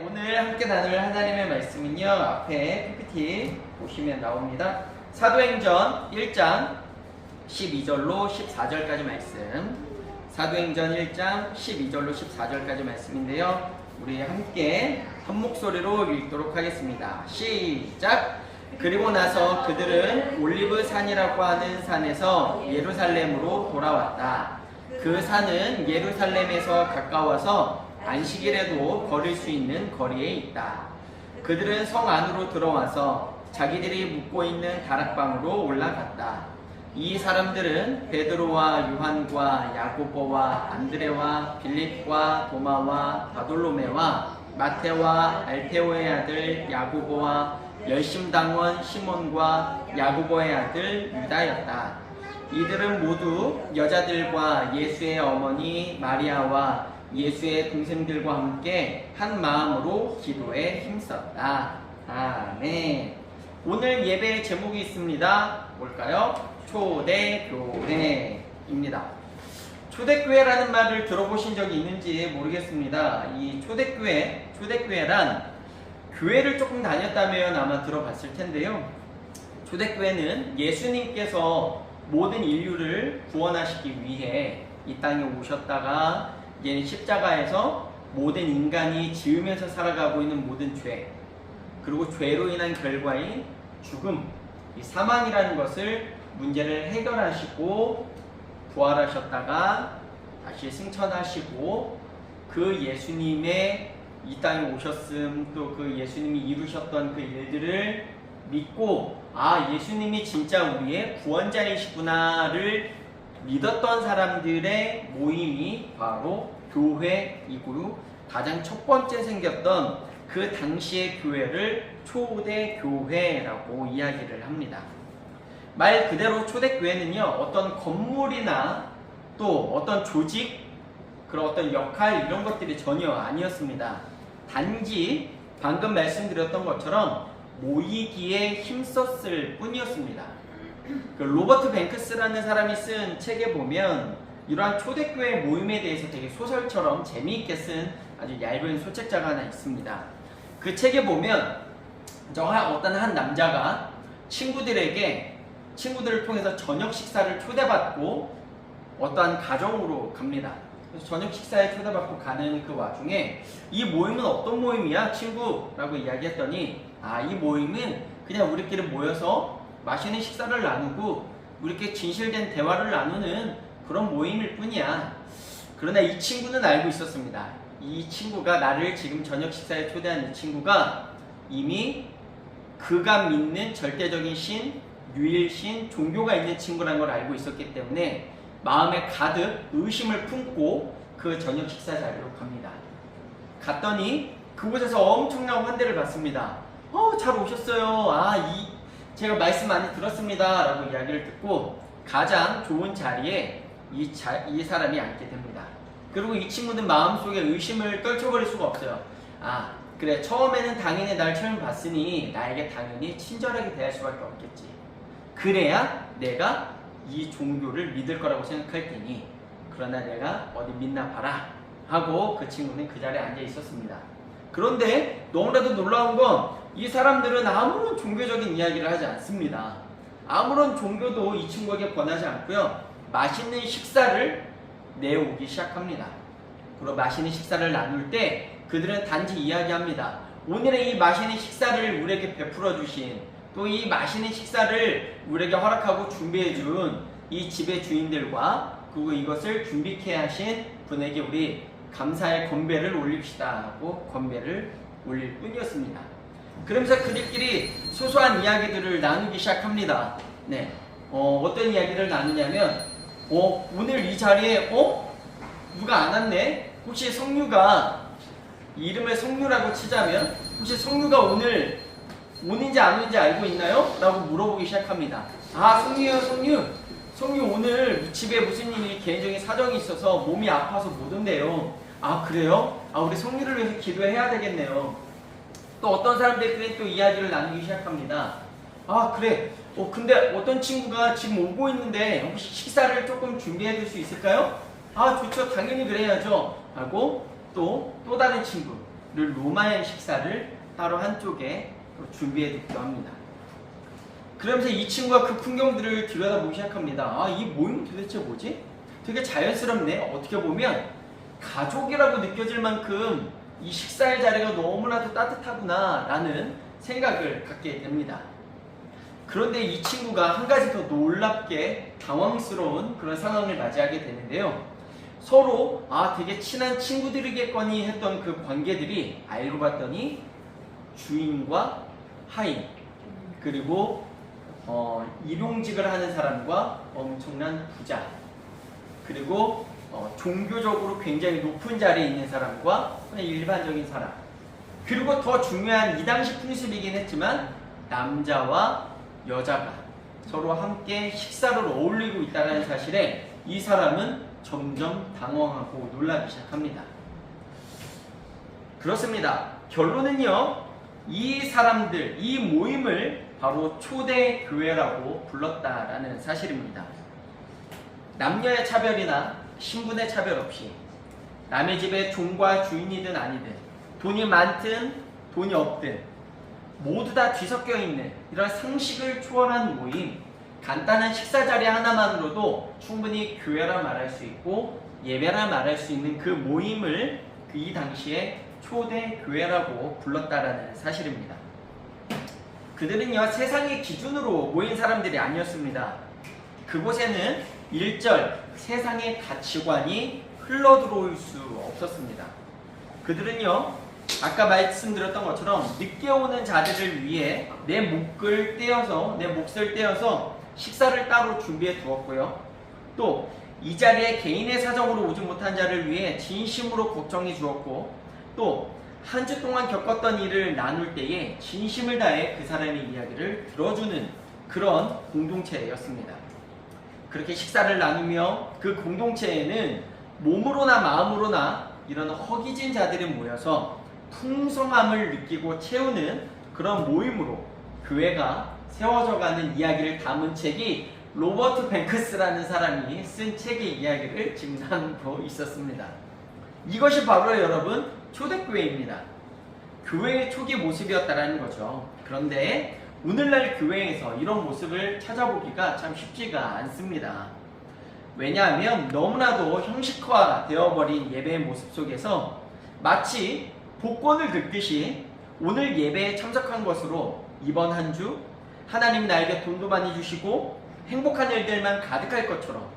오늘 함께 나눌 하나님의 말씀은요, 앞에 PPT 보시면 나옵니다. 사도행전 1장 12절로 14절까지 말씀. 사도행전 1장 12절로 14절까지 말씀인데요, 우리 함께 한 목소리로 읽도록 하겠습니다. 시작! 그리고 나서 그들은 올리브 산이라고 하는 산에서 예루살렘으로 돌아왔다. 그 산은 예루살렘에서 가까워서 안식일에도 걸을 수 있는 거리에 있다. 그들은 성 안으로 들어와서 자기들이 묵고 있는 다락방으로 올라갔다. 이 사람들은 베드로와 요한과 야고보와 안드레와 빌립과 도마와 바돌로메와 마테와 알페오의 아들 야고보와 열심당원 시몬과 야고보의 아들 유다였다. 이들은 모두 여자들과 예수의 어머니 마리아와 예수의 동생들과 함께 한 마음으로 기도에 힘썼다. 아멘. 오늘 예배의 제목이 있습니다. 뭘까요? 초대교회입니다. 초대교회라는 말을 들어보신 적이 있는지 모르겠습니다. 이 초대교회란 교회를 조금 다녔다면 아마 들어봤을 텐데요. 초대교회는 예수님께서 모든 인류를 구원하시기 위해 이 땅에 오셨다가 십자가에서 모든 인간이 지으면서 살아가고 있는 모든 죄, 그리고 죄로 인한 결과인 죽음, 이 사망이라는 것을 문제를 해결하시고 부활하셨다가 다시 승천하시고 그 예수님의 이 땅에 오셨음, 또 그 예수님이 이루셨던 그 일들을 믿고 예수님이 진짜 우리의 구원자이시구나를 믿었던 사람들의 모임이 바로 교회이고, 가장 첫 번째 생겼던 그 당시의 교회를 초대교회라고 이야기를 합니다. 말 그대로 초대교회는요, 어떤 건물이나 또 어떤 조직, 그런 어떤 역할, 이런 것들이 전혀 아니었습니다. 단지 방금 말씀드렸던 것처럼 모이기에 힘썼을 뿐이었습니다. 그 로버트 뱅크스라는 사람이 쓴 책에 보면 이러한 초대교회 모임에 대해서 되게 소설처럼 재미있게 쓴 아주 얇은 소책자가 하나 있습니다. 그 책에 보면 어떤 한 남자가 친구들을 통해서 저녁 식사를 초대받고 어떠한 가정으로 갑니다. 그래서 저녁 식사에 초대받고 가는 그 와중에 이 모임은 어떤 모임이야 친구라고 이야기했더니, 이 모임은 그냥 우리끼리 모여서 맛있는 식사를 나누고 우리끼리 진실된 대화를 나누는 그런 모임일 뿐이야. 그러나 이 친구는 알고 있었습니다. 이 친구가, 나를 지금 저녁 식사에 초대한 이 친구가 이미 그가 믿는 절대적인 신, 유일신, 종교가 있는 친구라는 걸 알고 있었기 때문에 마음에 가득 의심을 품고 그 저녁 식사 자리로 갑니다. 갔더니 그곳에서 엄청난 환대를 받습니다. 잘 오셨어요. 제가 말씀 많이 들었습니다 라고 이야기를 듣고 가장 좋은 자리에 이 사람이 앉게 됩니다. 그리고 이 친구는 마음속에 의심을 떨쳐버릴 수가 없어요. 그래, 처음에는 당연히 날 처음 봤으니 나에게 당연히 친절하게 대할 수밖에 없겠지. 그래야 내가 이 종교를 믿을 거라고 생각할 테니, 그러나 내가 어디 믿나 봐라 하고 그 친구는 그 자리에 앉아 있었습니다. 그런데 너무나도 놀라운 건 이 사람들은 아무런 종교적인 이야기를 하지 않습니다. 아무런 종교도 이 친구에게 권하지 않고요, 맛있는 식사를 내오기 시작합니다. 그리고 맛있는 식사를 나눌 때 그들은 단지 이야기합니다. 오늘의 이 맛있는 식사를 우리에게 베풀어 주신, 또 이 맛있는 식사를 우리에게 허락하고 준비해 준 이 집의 주인들과, 그리고 이것을 준비케 하신 분에게 우리 감사의 건배를 올립시다 하고 건배를 올릴 뿐이었습니다. 그러면서 그들끼리 소소한 이야기들을 나누기 시작합니다. 어떤 이야기를 나누냐면, 오늘 이 자리에 누가 안 왔네? 혹시 성유가, 이름을 성유라고 치자면 혹시 성유가 오늘 오는지 안 오는지 알고 있나요? 라고 물어보기 시작합니다. 성유 오늘 집에 무슨 일이, 개인적인 사정이 있어서 몸이 아파서 못 온대요. 그래요? 우리 성유를 위해서 기도해야 되겠네요. 또 어떤 사람들끼리 또 이야기를 나누기 시작합니다. 그래, 근데 어떤 친구가 지금 오고 있는데 혹시 식사를 조금 준비해 줄 수 있을까요? 좋죠, 당연히 그래야죠 하고 또 다른 친구, 로마의 식사를 따로 한쪽에 준비해 두기도 합니다. 그러면서 이 친구가 그 풍경들을 들여다보기 시작합니다. 이 모임은 도대체 뭐지? 되게 자연스럽네. 어떻게 보면 가족이라고 느껴질 만큼 이 식사의 자리가 너무나도 따뜻하구나 라는 생각을 갖게 됩니다. 그런데 이 친구가 한 가지 더 놀랍게 당황스러운 그런 상황을 맞이하게 되는데요. 서로 되게 친한 친구들이겠거니 했던 그 관계들이 알고 봤더니 주인과 하인, 그리고 일용직을 하는 사람과 엄청난 부자, 그리고 종교적으로 굉장히 높은 자리에 있는 사람과 그냥 일반적인 사람, 그리고 더 중요한 이 당시 풍습이긴 했지만 남자와 여자가 서로 함께 식사를 어울리고 있다는 사실에 이 사람은 점점 당황하고 놀라기 시작합니다. 그렇습니다. 결론은요, 이 사람들, 이 모임을 바로 초대교회라고 불렀다라는 사실입니다. 남녀의 차별이나 신분의 차별 없이 남의 집에 종과 주인이든 아니든 돈이 많든 돈이 없든 모두 다 뒤섞여 있는 이런 상식을 초월한 모임, 간단한 식사 자리 하나만으로도 충분히 교회라 말할 수 있고 예배라 말할 수 있는 그 모임을 이 당시에 초대교회라고 불렀다라는 사실입니다. 그들은요, 세상의 기준으로 모인 사람들이 아니었습니다. 그곳에는 일절 세상의 가치관이 흘러들어올 수 없었습니다. 그들은요, 아까 말씀드렸던 것처럼 늦게 오는 자들을 위해 내 몫을 떼어서 식사를 따로 준비해 두었고요. 또 이 자리에 개인의 사정으로 오지 못한 자를 위해 진심으로 걱정해 주었고, 또 한 주 동안 겪었던 일을 나눌 때에 진심을 다해 그 사람의 이야기를 들어주는 그런 공동체였습니다. 그렇게 식사를 나누며 그 공동체에는 몸으로나 마음으로나 이런 허기진 자들이 모여서 풍성함을 느끼고 채우는 그런 모임으로 교회가 세워져가는 이야기를 담은 책이 로버트 뱅크스라는 사람이 쓴 책의 이야기를 지금 나누고 있었습니다. 이것이 바로 여러분 초대교회입니다. 교회의 초기 모습이었다라는 거죠. 그런데 오늘날 교회에서 이런 모습을 찾아보기가 참 쉽지가 않습니다. 왜냐하면 너무나도 형식화 되어버린 예배의 모습 속에서 마치 복권을 긁듯이 오늘 예배에 참석한 것으로 이번 한 주 하나님 나에게 돈도 많이 주시고 행복한 일들만 가득할 것처럼,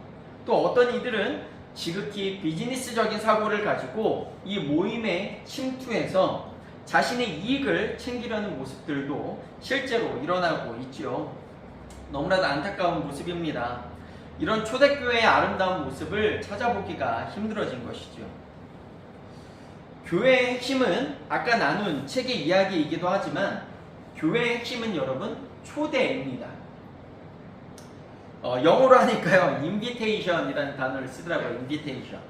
또 어떤 이들은 지극히 비즈니스적인 사고를 가지고 이 모임에 침투해서 자신의 이익을 챙기려는 모습들도 실제로 일어나고 있죠. 너무나도 안타까운 모습입니다. 이런 초대교회의 아름다운 모습을 찾아보기가 힘들어진 것이죠. 교회의 핵심은 아까 나눈 책의 이야기이기도 하지만 교회의 핵심은 여러분 초대입니다. 영어로 하니까요, invitation이라는 단어를 쓰더라고요. invitation.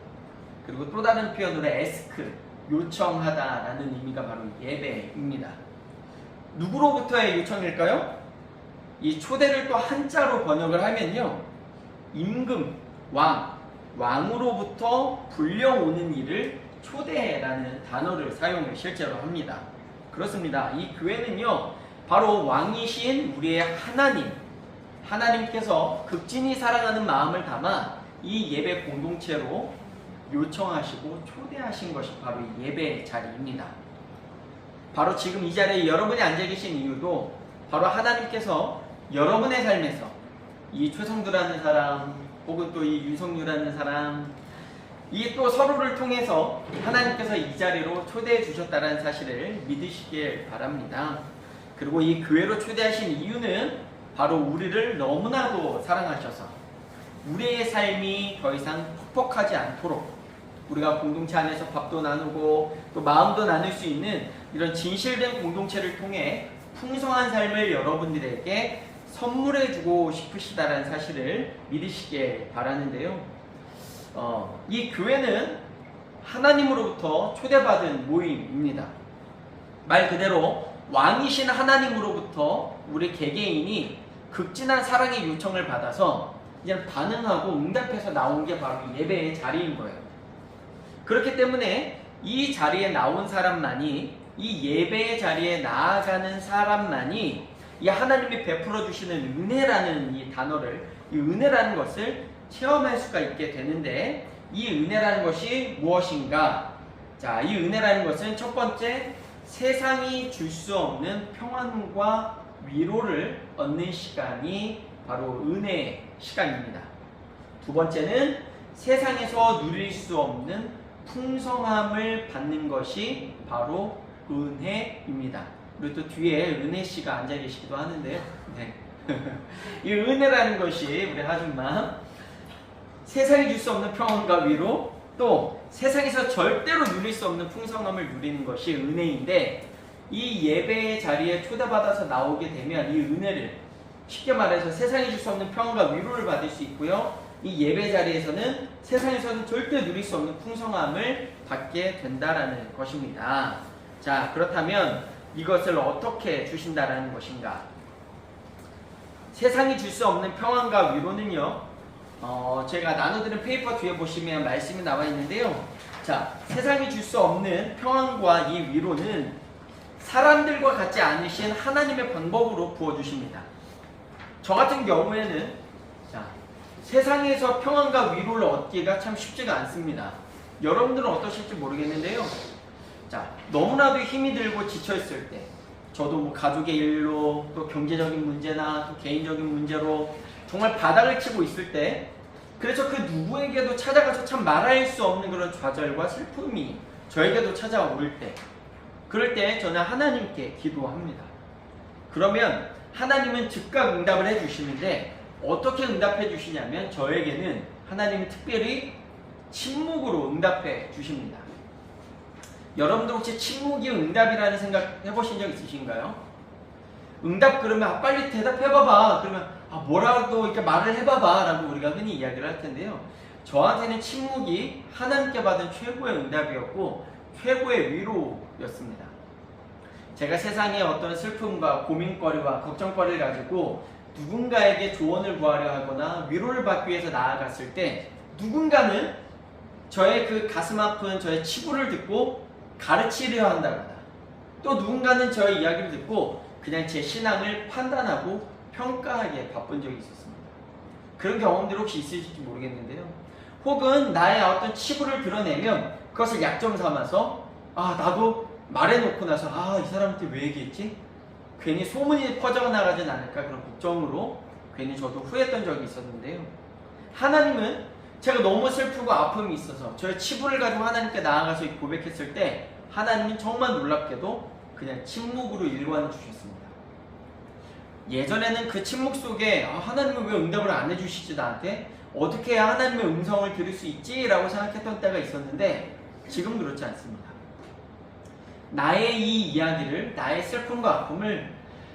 그리고 또 다른 표현으로 ask, 요청하다라는 의미가 바로 예배입니다. 누구로부터의 요청일까요? 이 초대를 또 한자로 번역을 하면요, 임금, 왕으로부터 불려오는 일을 초대라는 단어를 사용을 실제로 합니다. 그렇습니다. 이 교회는요, 바로 왕이신 우리의 하나님께서 극진히 사랑하는 마음을 담아 이 예배 공동체로 요청하시고 초대하신 것이 바로 이 예배 자리입니다. 바로 지금 이 자리에 여러분이 앉아 계신 이유도 바로 하나님께서 여러분의 삶에서 이 최성두라는 사람, 혹은 또 이 윤성유라는 사람, 이 또 서로를 통해서 하나님께서 이 자리로 초대해 주셨다는 사실을 믿으시길 바랍니다. 그리고 이 교회로 초대하신 이유는 바로 우리를 너무나도 사랑하셔서 우리의 삶이 더 이상 퍽퍽하지 않도록 우리가 공동체 안에서 밥도 나누고 또 마음도 나눌 수 있는 이런 진실된 공동체를 통해 풍성한 삶을 여러분들에게 선물해주고 싶으시다는 사실을 믿으시길 바라는데요. 이 교회는 하나님으로부터 초대받은 모임입니다. 말 그대로 왕이신 하나님으로부터 우리 개개인이 극진한 사랑의 요청을 받아서 이제 반응하고 응답해서 나온 게 바로 예배의 자리인 거예요. 그렇기 때문에 이 자리에 나온 사람만이, 이 예배의 자리에 나아가는 사람만이 이 하나님이 베풀어 주시는 은혜라는 이 단어를, 이 은혜라는 것을 체험할 수가 있게 되는데, 이 은혜라는 것이 무엇인가? 자, 이 은혜라는 것은 첫 번째, 세상이 줄 수 없는 평안과 위로를 얻는 시간이 바로 은혜의 시간입니다. 두 번째는 세상에서 누릴 수 없는 풍성함을 받는 것이 바로 은혜입니다. 그리고 또 뒤에 은혜 씨가 앉아 계시기도 하는데요. 네. 이 은혜라는 것이 우리 하준마, 세상이 줄 수 없는 평안과 위로, 또 세상에서 절대로 누릴 수 없는 풍성함을 누리는 것이 은혜인데, 이 예배의 자리에 초대받아서 나오게 되면 이 은혜를, 쉽게 말해서 세상이 줄 수 없는 평안과 위로를 받을 수 있고요, 이 예배 자리에서는 세상에서는 절대 누릴 수 없는 풍성함을 받게 된다라는 것입니다. 자, 그렇다면 이것을 어떻게 주신다라는 것인가? 세상이 줄 수 없는 평안과 위로는요, 제가 나눠드린 페이퍼 뒤에 보시면 말씀이 나와 있는데요. 자, 세상이 줄 수 없는 평안과 이 위로는 사람들과 같지 않으신 하나님의 방법으로 부어주십니다. 저 같은 경우에는, 자, 세상에서 평안과 위로를 얻기가 참 쉽지가 않습니다. 여러분들은 어떠실지 모르겠는데요. 자, 너무나도 힘이 들고 지쳐있을 때, 저도 뭐 가족의 일로, 또 경제적인 문제나 또 개인적인 문제로 정말 바닥을 치고 있을 때, 그래서 그 누구에게도 찾아가서 참 말할 수 없는 그런 좌절과 슬픔이 저에게도 찾아올 때, 그럴 때 저는 하나님께 기도합니다. 그러면 하나님은 즉각 응답을 해주시는데, 어떻게 응답해 주시냐면 저에게는 하나님이 특별히 침묵으로 응답해 주십니다. 여러분들 혹시 침묵이 응답이라는 생각 해보신 적 있으신가요? 응답 그러면 빨리 대답해봐봐, 그러면 뭐라도 이렇게 말을 해봐봐 라고 우리가 흔히 이야기를 할 텐데요, 저한테는 침묵이 하나님께 받은 최고의 응답이었고 최고의 위로였습니다. 제가 세상에 어떤 슬픔과 고민거리와 걱정거리를 가지고 누군가에게 조언을 구하려 하거나 위로를 받기 위해서 나아갔을 때, 누군가는 저의 그 가슴 아픈 저의 치부를 듣고 가르치려 한다거나, 또 누군가는 저의 이야기를 듣고 그냥 제 신앙을 판단하고 평가하기에 바쁜 적이 있었습니다. 그런 경험들 혹시 있으실지 모르겠는데요, 혹은 나의 어떤 치부를 드러내면 그것을 약점 삼아서 나도 말해놓고 나서 이 사람한테 왜 얘기했지? 괜히 소문이 퍼져나가진 않을까 그런 걱정으로 괜히 저도 후회했던 적이 있었는데요, 하나님은 제가 너무 슬프고 아픔이 있어서 저의 치부를 가지고 하나님께 나아가서 고백했을 때 하나님은 정말 놀랍게도 그냥 침묵으로 일관해 주셨습니다. 예전에는 그 침묵 속에 하나님은 왜 응답을 안 해주시지, 나한테 어떻게 해야 하나님의 음성을 들을 수 있지? 라고 생각했던 때가 있었는데, 지금 그렇지 않습니다. 나의 이 이야기를, 나의 슬픔과 아픔을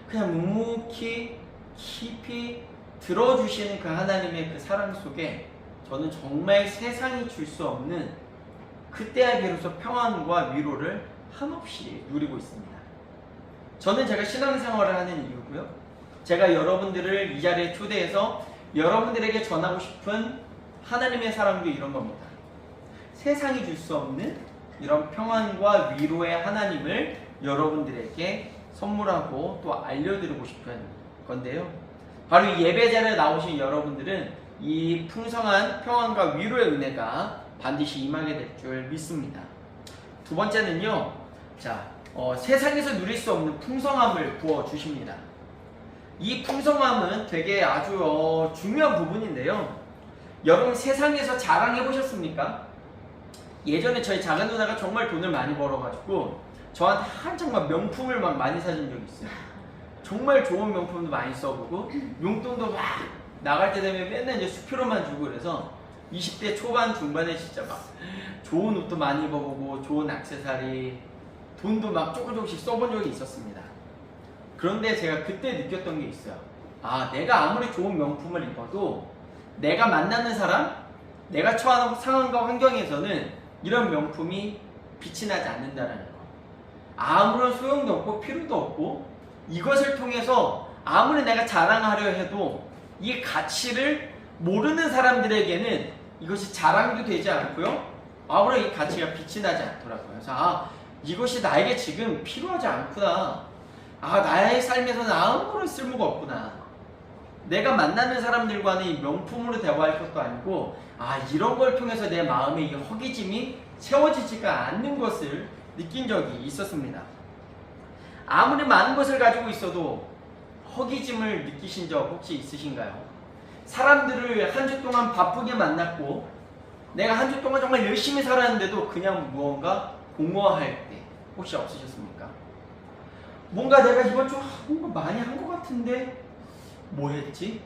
그냥 묵묵히 깊이 들어주시는 그 하나님의 그 사랑 속에 저는 정말 세상이 줄 수 없는 그때야 비로소 평안과 위로를 한없이 누리고 있습니다. 저는 제가 신앙생활을 하는 이유고요, 제가 여러분들을 이 자리에 초대해서 여러분들에게 전하고 싶은 하나님의 사랑도 이런 겁니다. 세상이 줄 수 없는 이런 평안과 위로의 하나님을 여러분들에게 선물하고 또 알려드리고 싶은 건데요, 바로 이 예배자리에 나오신 여러분들은 이 풍성한 평안과 위로의 은혜가 반드시 임하게 될 줄 믿습니다. 두 번째는요, 세상에서 누릴 수 없는 풍성함을 부어주십니다. 이 풍성함은 되게 아주 중요한 부분인데요, 여러분 세상에서 자랑해 보셨습니까? 예전에 저희 작은 누나가 정말 돈을 많이 벌어가지고 저한테 한창 막 명품을 막 많이 사준 적이 있어요. 정말 좋은 명품도 많이 써보고 용돈도 막 나갈 때 되면 맨날 이제 수표로만 주고, 그래서 20대 초반 중반에 진짜 막 좋은 옷도 많이 입어보고 좋은 액세서리, 돈도 막 조금씩 써본 적이 있었습니다. 그런데 제가 그때 느꼈던 게 있어요. 내가 아무리 좋은 명품을 입어도 내가 만나는 사람, 내가 처한 상황과 환경에서는 이런 명품이 빛이 나지 않는다는 거. 아무런 소용도 없고 필요도 없고, 이것을 통해서 아무리 내가 자랑하려 해도 이 가치를 모르는 사람들에게는 이것이 자랑도 되지 않고요, 아무런 이 가치가 빛이 나지 않더라고요. 그래서 이것이 나에게 지금 필요하지 않구나. 나의 삶에서는 아무런 쓸모가 없구나. 내가 만나는 사람들과는 이 명품으로 대화할 것도 아니고 이런 걸 통해서 내 마음에 이 허기짐이 채워지지가 않는 것을 느낀 적이 있었습니다. 아무리 많은 것을 가지고 있어도 허기짐을 느끼신 적 혹시 있으신가요? 사람들을 한 주 동안 바쁘게 만났고 내가 한 주 동안 정말 열심히 살았는데도 그냥 무언가 공허할 때 혹시 없으셨습니까? 뭔가 내가 이번 주 뭔가 많이 한 것 같은데 뭐 했지?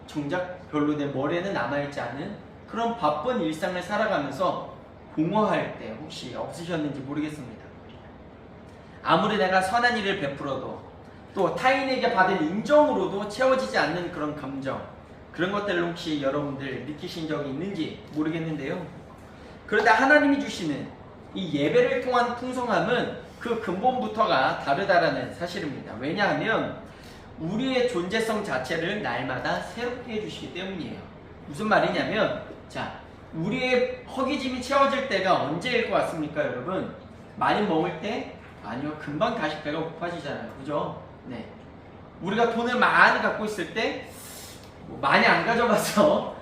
정작 별로 내 머리에는 남아있지 않은 그런 바쁜 일상을 살아가면서 공허할 때 혹시 없으셨는지 모르겠습니다. 아무리 내가 선한 일을 베풀어도 또 타인에게 받은 인정으로도 채워지지 않는 그런 감정, 그런 것들을 혹시 여러분들 느끼신 적이 있는지 모르겠는데요. 그런데 하나님이 주시는 이 예배를 통한 풍성함은 그 근본부터가 다르다라는 사실입니다. 왜냐하면 우리의 존재성 자체를 날마다 새롭게 해주시기 때문이에요. 무슨 말이냐면 우리의 허기짐이 채워질 때가 언제일 것 같습니까, 여러분? 많이 먹을 때? 아니요, 금방 다시 배가 고파지잖아요. 그죠? 네. 우리가 돈을 많이 갖고 있을 때 많이 안 가져가서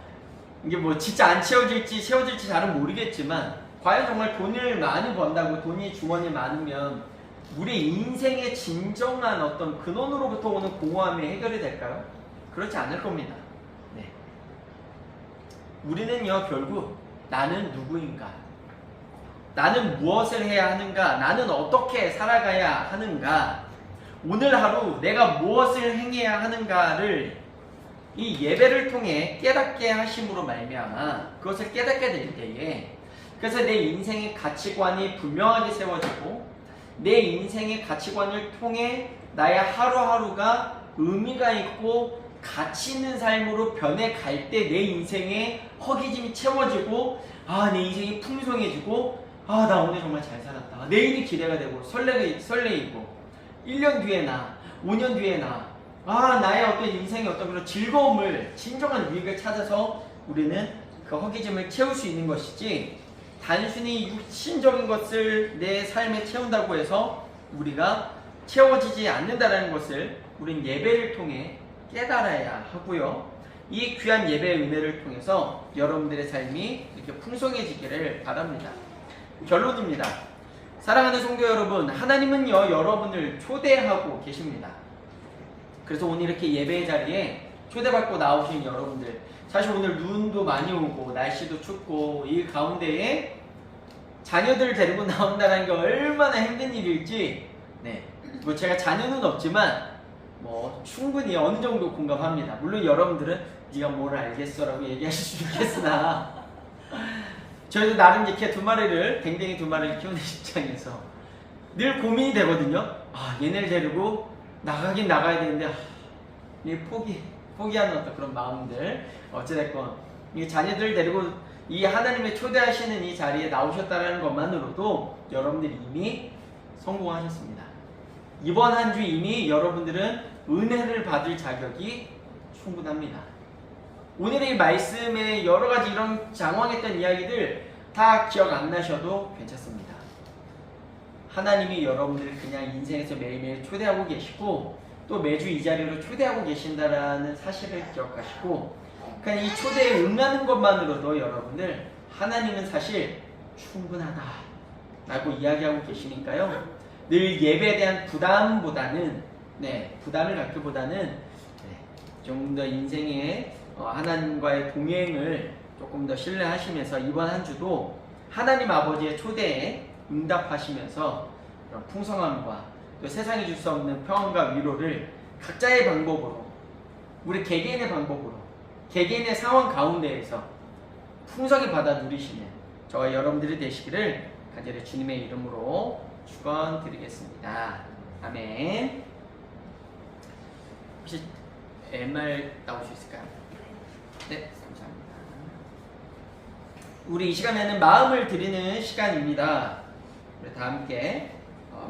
이게 진짜 안 채워질지 잘은 모르겠지만 과연 정말 돈을 많이 번다고 돈이 주머니에 많으면 우리 인생의 진정한 어떤 근원으로부터 오는 공허함이 해결이 될까요? 그렇지 않을 겁니다. 네. 우리는요, 결국 나는 누구인가? 나는 무엇을 해야 하는가? 나는 어떻게 살아가야 하는가? 오늘 하루 내가 무엇을 행해야 하는가를 이 예배를 통해 깨닫게 하심으로 말미암아 그것을 깨닫게 될 때에 그래서 내 인생의 가치관이 분명하게 세워지고 내 인생의 가치관을 통해 나의 하루하루가 의미가 있고 가치 있는 삶으로 변해갈 때 내 인생의 허기짐이 채워지고 내 인생이 풍성해지고 나 오늘 정말 잘 살았다. 내일이 기대가 되고 설레이고 1년 뒤에 5년 뒤에 나의 어떤 인생의 어떤 그런 즐거움을 진정한 유익을 찾아서 우리는 그 허기짐을 채울 수 있는 것이지 단순히 육신적인 것을 내 삶에 채운다고 해서 우리가 채워지지 않는다는 것을 우린 예배를 통해 깨달아야 하고요. 이 귀한 예배의 은혜를 통해서 여러분들의 삶이 이렇게 풍성해지기를 바랍니다. 결론입니다. 사랑하는 성도 여러분, 하나님은요 여러분을 초대하고 계십니다. 그래서 오늘 이렇게 예배의 자리에 초대받고 나오신 여러분들, 사실 오늘 눈도 많이 오고 날씨도 춥고 이 가운데에 자녀들을 데리고 나온다는 게 얼마나 힘든 일일지 제가 자녀는 없지만 충분히 어느 정도 공감합니다. 물론 여러분들은 네가 뭘 알겠어 라고 얘기하실 수 있겠으나 저희도 나름 이렇게 댕댕이 두 마리를 키우는 입장에서 늘 고민이 되거든요. 얘네를 데리고 나가긴 나가야 되는데 포기하는 어떤 그런 마음들. 어찌됐건 이 자녀들을 데리고 이 하나님의 초대하시는 이 자리에 나오셨다는 것만으로도 여러분들이 이미 성공하셨습니다. 이번 한 주 이미 여러분들은 은혜를 받을 자격이 충분합니다. 오늘의 이 말씀에 여러 가지 이런 장황했던 이야기들 다 기억 안 나셔도 괜찮습니다. 하나님이 여러분들을 그냥 인생에서 매일매일 초대하고 계시고 또 매주 이 자리로 초대하고 계신다라는 사실을 기억하시고 그냥 이 초대에 응하는 것만으로도 여러분들 하나님은 사실 충분하다 라고 이야기하고 계시니까요. 늘 예배에 대한 부담을 갖기보다는 좀 더 인생의 하나님과의 동행을 조금 더 신뢰하시면서 이번 한 주도 하나님 아버지의 초대에 응답하시면서 그런 풍성함과 또 세상이 줄 수 없는 평안과 위로를 각자의 방법으로 우리 개개인의 방법으로 개개인의 상황 가운데에서 풍성히 받아 누리시는 저와 여러분들이 되시기를 간절히 주님의 이름으로 축원드리겠습니다. 아멘. 혹시 MR 나올 수 있을까요? 네, 감사합니다. 우리 이 시간에는 마음을 드리는 시간입니다. 우리 다 함께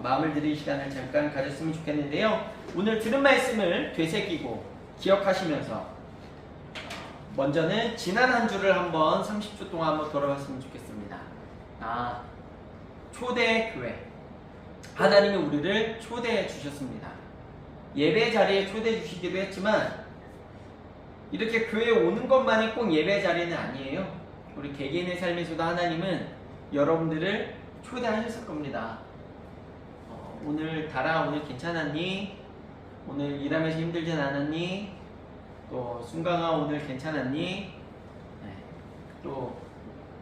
마음을 드리는 시간을 잠깐 가졌으면 좋겠는데요. 오늘 들은 말씀을 되새기고 기억하시면서 먼저는 지난 한 주를 한번 30초 동안 한번 돌아봤으면 좋겠습니다. 초대 교회. 하나님이 우리를 초대해 주셨습니다. 예배 자리에 초대해 주시기도 했지만 이렇게 교회에 오는 것만이 꼭 예배 자리는 아니에요. 우리 개개인의 삶에서도 하나님은 여러분들을 초대하셨을 겁니다. 오늘 달아 오늘 괜찮았니? 오늘 일하면서 힘들진 않았니? 또 순강아 오늘 괜찮았니? 또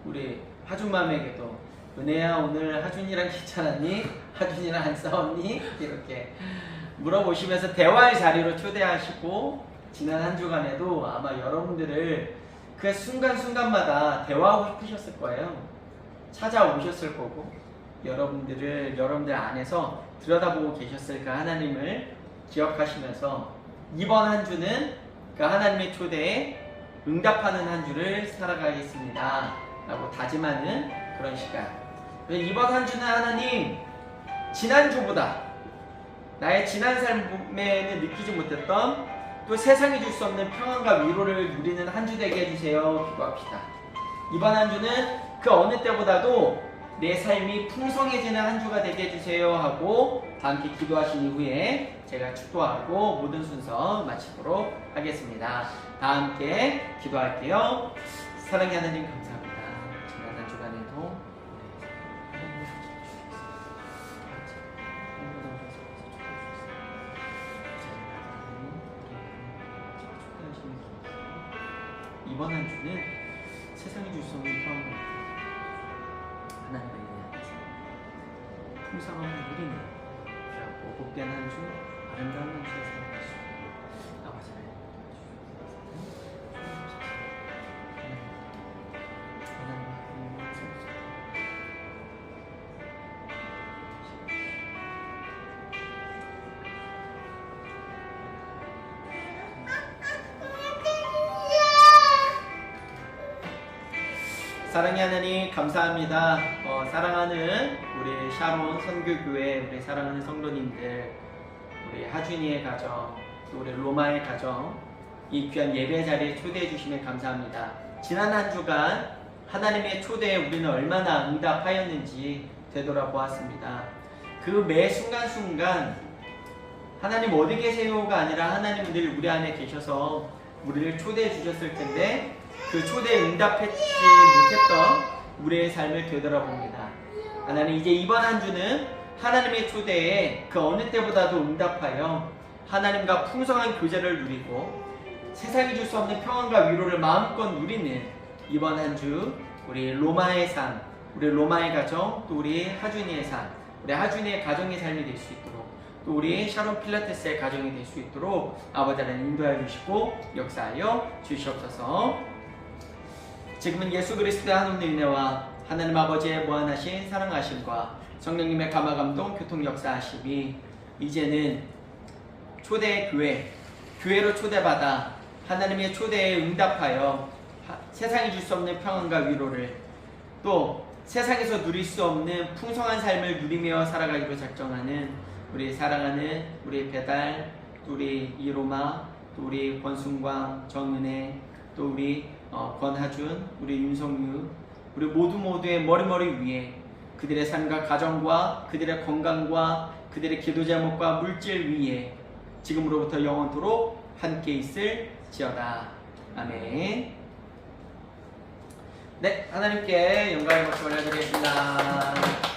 우리 하준맘에게도 은혜야 오늘 하준이랑 괜찮았니? 하준이랑 안 싸웠니? 이렇게 물어보시면서 대화의 자리로 초대하시고 지난 한 주간에도 아마 여러분들을 그 순간순간마다 대화하고 싶으셨을 거예요. 찾아오셨을 거고 여러분들 안에서 들여다보고 계셨을 그 하나님을 기억하시면서 이번 한 주는 그 하나님의 초대에 응답하는 한 주를 살아가겠습니다 라고 다짐하는 그런 시간. 이번 한 주는 하나님 지난주보다 나의 지난 삶에는 느끼지 못했던 또 세상이 줄 수 없는 평안과 위로를 누리는 한 주 되게 해주세요. 기도합시다. 이번 한 주는 그 어느 때보다도 내 삶이 풍성해지는 한 주가 되게 해주세요 하고 다 함께 기도하신 이후에 제가 축도하고 모든 순서 마치도록 하겠습니다. 다 함께 기도할게요. 사랑의 하나님 감사합니다. 지난 한 주간에도 이번 한 주는 세상이 줄 수 없는 평안과 하나님의 은혜 안에서 풍성함을 누리는 귀하고 복된 한 주, 아름다운 한 주에 살아갈 수 있는 아버지를 사랑의 하나님 감사합니다. 사랑하는 우리 샤론 선교교회 우리 사랑하는 성도님들, 우리 하준이의 가정, 또 우리 로마의 가정, 이 귀한 예배 자리에 초대해 주시면 감사합니다. 지난 한 주간 하나님의 초대에 우리는 얼마나 응답하였는지 되돌아보았습니다. 그 매 순간순간 하나님 어디 계세요가 아니라 하나님은 늘 우리 안에 계셔서 우리를 초대해 주셨을 텐데 그 초대에 응답했지 못했던 우리의 삶을 되돌아봅니다. 하나님 이제 이번 한 주는 하나님의 초대에 그 어느 때보다도 응답하여 하나님과 풍성한 교제를 누리고 세상이 줄 수 없는 평안과 위로를 마음껏 누리는 이번 한 주 우리 로마의 삶, 우리 로마의 가정, 또 우리 하준이의 삶, 우리 하준이의 가정의 삶이 될 수 있도록 또 우리 샤론 필라테스의 가정이 될 수 있도록 아버지 하나님 인도하여 주시고 역사하여 주시옵소서. 지금은 예수 그리스도의 하나님의 은혜와 하나님 아버지의 무한하신 사랑하심과 성령님의 감화감동 교통 역사하심이 이제는 초대 교회로 초대받아 하나님의 초대에 응답하여 세상이 줄 수 없는 평안과 위로를 또 세상에서 누릴 수 없는 풍성한 삶을 누리며 살아가기로 작정하는 우리 사랑하는 우리 배달, 또 우리 이로마, 또 우리 권순광, 정은혜, 또 우리 권하준, 우리 윤성유, 우리 모두의 머리 위에 그들의 삶과 가정과 그들의 건강과 그들의 기도 제목과 물질 위에 지금으로부터 영원토록 함께 있을지어다. 아멘. 네, 하나님께 영광의 박수 올려드리겠습니다.